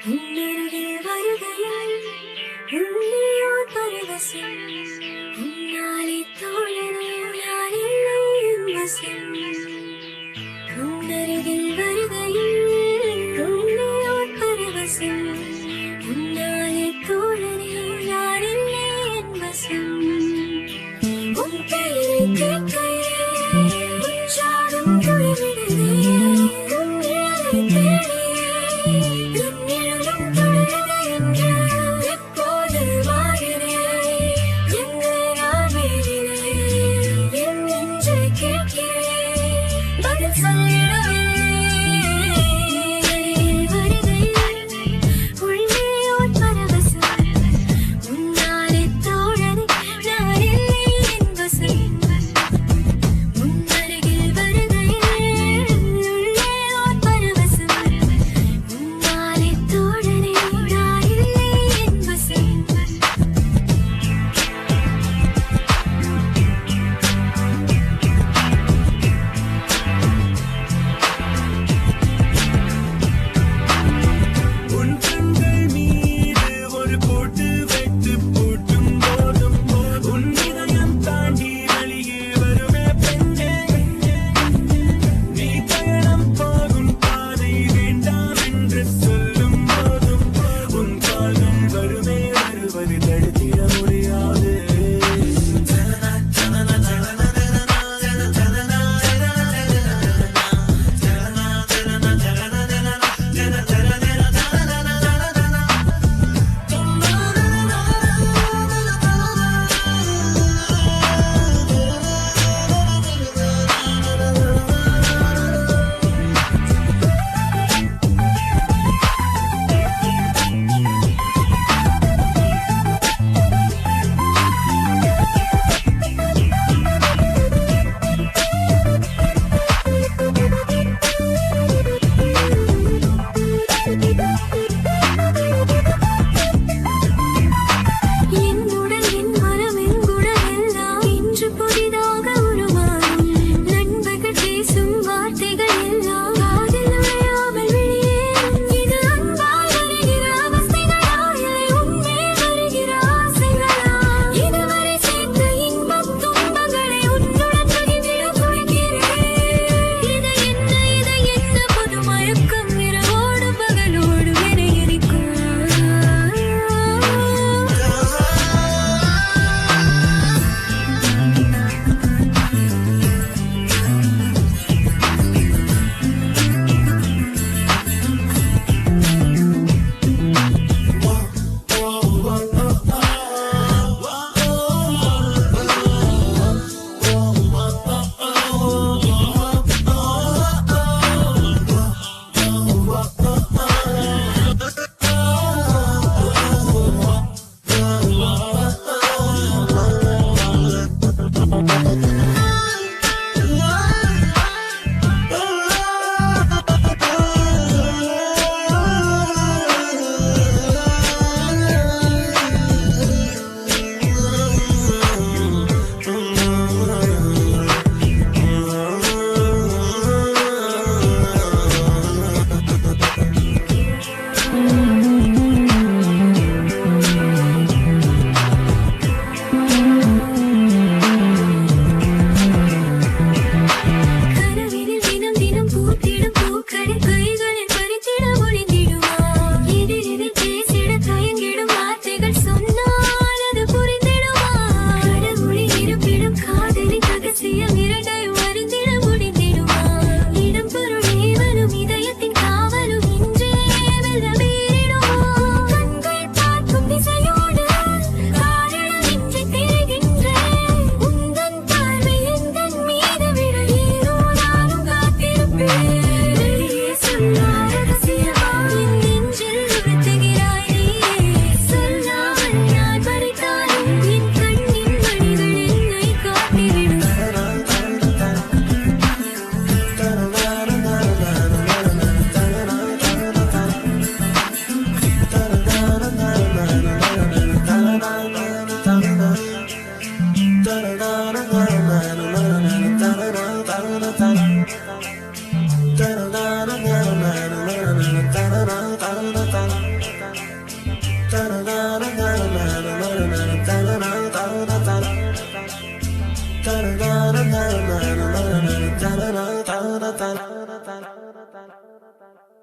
உன்னருகில் வருகையால் உள்ளேயோர் பரவசம். உன்னாலே தோழனே நான் இல்லை என் வசம். உன்னருகில் வருகையில் உள்ளேயோர் பரவசம். உன்னாலே தோழனே நான் இல்லை என் வசம். உன் பெயரை கேட்கையே உற்சாகம் துளிர்விடுதே. உன் நிழலை தேடியே என் நிழலும் தொடருது என்று எப்போது மாறினேன். எங்கு நான் வீழினேன் என் நெஞ்சை கேட்கிறேன் பதில் சொல்லிடவே. உள்ளேயோர் பரவசம். உன்னாலே தோழனே நான் இல்லை என் வசம். உன்னருகில் வருகையில் உள்ளேயோர் பரவசம். உன்னாலே தோழனே நான் இல்லை என் வசம். உன் கண்கள் மீது ஒரு போட்டு வைத்து பூட்டும் போதும் உன் இதயம் தாண்டி வெளியே வருவே பெண்ணே. நீ பயணம் போகும் பாதை வேண்டாம் என்று சொல்லும் போதும் உன் கால்கள் வருவே வருவது தடுத்திட முடியாது. என் உடல் என் மனம் என் குணம் எல்லாம் இன்று புதிதாக உருமாறும். நண்பர்கள் பேசும் வார்த்தைகள் எல்லாம் காதில் நுழையாமல் வெளியேறும். இது அன்பால் வருகிற அவஸ்தைகளா இல்லை உன்மேல் வருகிற ஆசைகளா? இதுவரை சேர்த்த இன்பத் துன்பங்களை உன்னுடன் பகிர்ந்திட துடிக்கிறேன். இது என்ன புது மயக்கம் இரவோடு பகலோடு என்னை எரிக்கும். தா